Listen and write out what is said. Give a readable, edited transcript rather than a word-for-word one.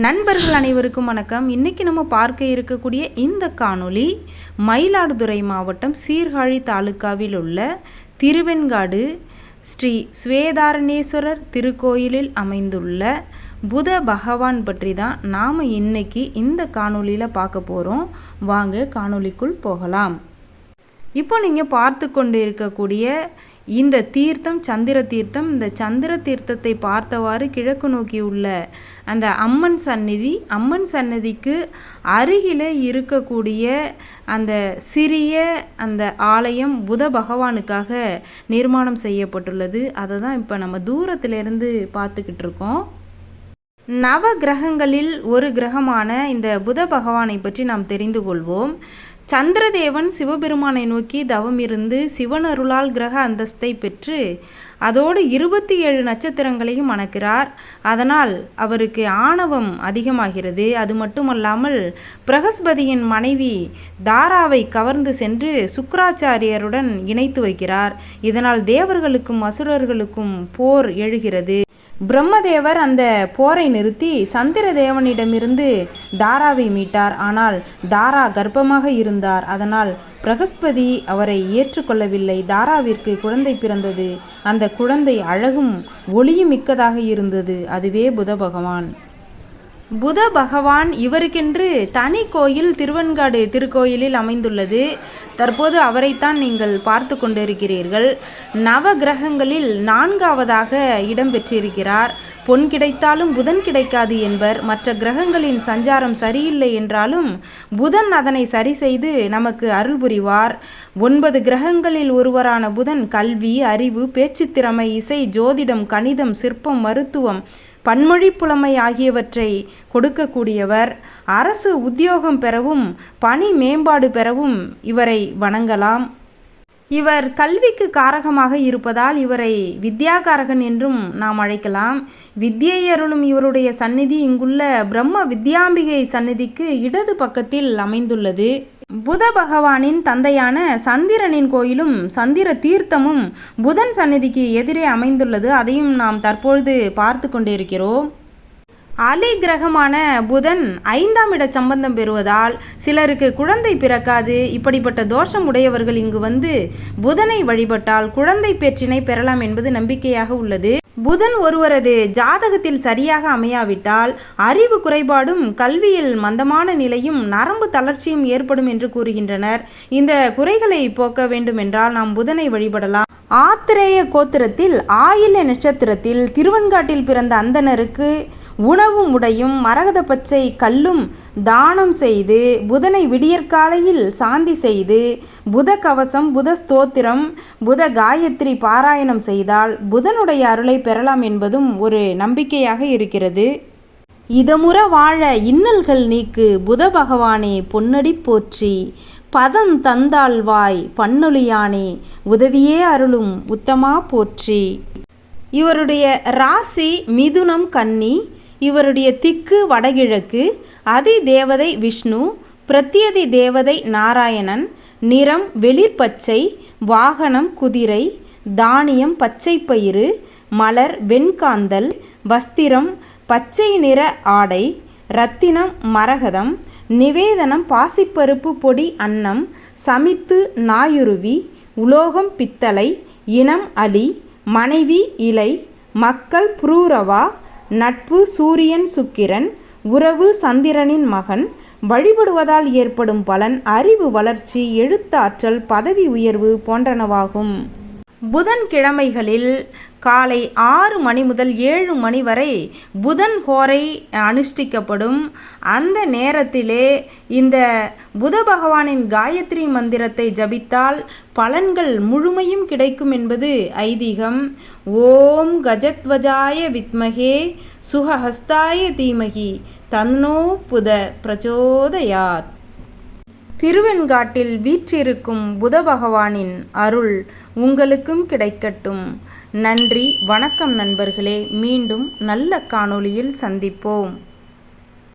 நண்பர்கள் அனைவருக்கும் வணக்கம். இன்றைக்கி நம்ம பார்க்க இருக்கக்கூடிய இந்த காணொளி மயிலாடுதுறை மாவட்டம் சீர்காழி தாலுக்காவில் உள்ள திருவெண்காடு ஸ்ரீ ஸ்வேதாரணேஸ்வரர் திருக்கோயிலில் அமைந்துள்ள புத பகவான் பற்றி தான் நாம் இன்னைக்கு இந்த காணொளியில் பார்க்க போகிறோம். வாங்க காணொளிக்குள் போகலாம். இப்போ நீங்கள் பார்த்து கொண்டு இருக்கக்கூடிய இந்த தீர்த்தம் சந்திர தீர்த்தம். இந்த சந்திர தீர்த்தத்தை பார்த்தவாறு கிழக்கு நோக்கி உள்ள அந்த அம்மன் சன்னதிக்கு அருகில் இருக்கக்கூடிய அந்த சிறிய அந்த ஆலயம் புத பகவானுக்காக நிர்மாணம் செய்யப்பட்டுள்ளது. அதை தான் இப்போ நம்ம தூரத்திலிருந்து பார்த்துக்கிட்டு இருக்கோம். நவ கிரகங்களில் ஒரு கிரகமான இந்த புத பகவானை பற்றி நாம் தெரிந்து கொள்வோம். சந்திரதேவன் சிவபெருமானை நோக்கி தவம் இருந்து சிவன் அருளால் கிரக அந்தஸ்தை பெற்று அதோடு 27 நட்சத்திரங்களையும் மணக்கிறார். அதனால் அவருக்கு ஆணவம் அதிகமாகிறது. அது மட்டுமல்லாமல் பிரகஸ்பதியின் மனைவி தாராவை கவர்ந்து சென்று சுக்கிராச்சாரியருடன் இணைத்து வைக்கிறார். இதனால் தேவர்களுக்கும் அசுரர்களுக்கும் போர் எழுகிறது. பிரம்மதேவர் அந்த போரை நிறுத்தி சந்திரதேவனிடமிருந்து தாராவை மீட்டார். ஆனால் தாரா கர்ப்பமாக இருந்தார். அதனால் பிரகஸ்பதி அவரை ஏற்றுக்கொள்ளவில்லை. தாராவிற்கு குழந்தை பிறந்தது. அந்த குழந்தை அழகும் ஒளியும் மிக்கதாக இருந்தது. அதுவே புத பகவான். புத பகவான் இவருக்கென்று தனி கோயில் திருவெண்காடு திருக்கோயிலில் அமைந்துள்ளது. தற்போது அவரைத்தான் நீங்கள் பார்த்து கொண்டிருக்கிறீர்கள். நவ கிரகங்களில் 4ஆவதாக இடம் பெற்றிருக்கிறார். பொன் கிடைத்தாலும் புதன் கிடைக்காது என்பர். மற்ற கிரகங்களின் சஞ்சாரம் சரியில்லை என்றாலும் புதன் அதனை சரி செய்து நமக்கு அருள் புரிவார். 9 கிரகங்களில் ஒருவரான புதன் கல்வி, அறிவு, பேச்சுத்திறமை, இசை, ஜோதிடம், கணிதம், சிற்பம், மருத்துவம், பன்மொழி புலமை ஆகியவற்றை கொடுக்கக்கூடியவர். அரசு உத்தியோகம் பெறவும் பணி மேம்பாடு பெறவும் இவரை வணங்கலாம். இவர் கல்விக்கு காரகமாக இருப்பதால் இவரை வித்யாகாரகன் என்றும் நாம் அழைக்கலாம். வித்யை அருளும் இவருடைய சந்நிதி இங்குள்ள பிரம்ம வித்யாம்பிகை சந்நிதிக்கு இடது பக்கத்தில் அமைந்துள்ளது. புத பகவானின் தந்தையான சந்திரனின் கோயிலும் சந்திர தீர்த்தமும் புதன் சந்நிதிக்கு எதிரே அமைந்துள்ளது. அதையும் நாம் தற்பொழுது பார்த்து கொண்டிருக்கிறோம். அலி கிரகமான புதன் 5ஆம் இட சம்பந்தம் பெறுவதால் சிலருக்கு குழந்தை பிறக்காது. இப்படிப்பட்ட தோஷம் உடையவர்கள் இங்கு வந்து புதனை வழிபட்டால் குழந்தை பேற்றினை பெறலாம் என்பது நம்பிக்கையாக உள்ளது. புதன் ஒருவரது ஜாதகத்தில் சரியாக அமையாவிட்டால் அறிவு குறைபாடும் கல்வியில் மந்தமான நிலையும் நரம்பு தளர்ச்சியும் ஏற்படும் என்று கூறுகின்றனர். இந்த குறைகளை போக்க வேண்டுமென்றால் நாம் புதனை வழிபடலாம். ஆத்திரேய கோத்திரத்தில் ஆயில்ய நட்சத்திரத்தில் திருவெண்காட்டில் பிறந்த அந்தணருக்கு உணவும் உடையும் மரகத பச்சை கல்லும் தானம் செய்து புதனை விடியற்காலையில் சாந்தி செய்து புத கவசம், புத ஸ்தோத்திரம், புத காயத்ரி பாராயணம் செய்தால் புதனுடைய அருளை பெறலாம் என்பதும் ஒரு நம்பிக்கையாக இருக்கிறது. இதமுற வாழ இன்னல்கள் நீக்கு புத பகவானே பொன்னடி போற்றி, பதம் தந்தாள்வாய் பன்னொழியானே உதவியே அருளும் உத்தமா போற்றி. இவருடைய ராசி மிதுனம் கன்னி. இவருடைய திக்கு வடகிழக்கு. அதி தேவதை விஷ்ணு, பிரத்யதி தேவதை நாராயணன். நிறம் வெளிர்பச்சை. வாகனம் குதிரை. தானியம் பச்சை பயிறு. மலர் வெண்காந்தல். வஸ்திரம் பச்சை நிற ஆடை. இரத்தினம் மரகதம். நிவேதனம் பாசிப்பருப்பு பொடி அன்னம். சமித்து நாயுருவி. உலோகம் பித்தளை. இனம் அலி. மனைவி இலை. மக்கள் புரூரவா. நட்பு சூரியன் சுக்கிரன். உறவு சந்திரனின் மகன். வழிபடுவதால் ஏற்படும் பலன் அறிவு வளர்ச்சி, எழுத்தாற்றல், பதவி உயர்வு போன்றனவாகும். புதன்கிழமைகளில் காலை 6 மணி முதல் 7 மணி வரை புதன் ஹோரை அனுஷ்டிக்கப்படும். அந்த நேரத்திலே இந்த புத பகவானின் காயத்ரி மந்திரத்தை ஜபித்தால் பலன்கள் முழுமையும் கிடைக்கும் என்பது ஐதீகம். ஓம் கஜத்வஜாய வித்மகே சுகஹஸ்தாய தீமகி தன்னோ புத பிரச்சோதயாத். திருவெண்காட்டில் வீற்றிருக்கும் புத பகவானின் அருள் உங்களுக்கும் கிடைக்கட்டும். நன்றி, வணக்கம் நண்பர்களே. மீண்டும் நல்ல காணொளியில் சந்திப்போம்.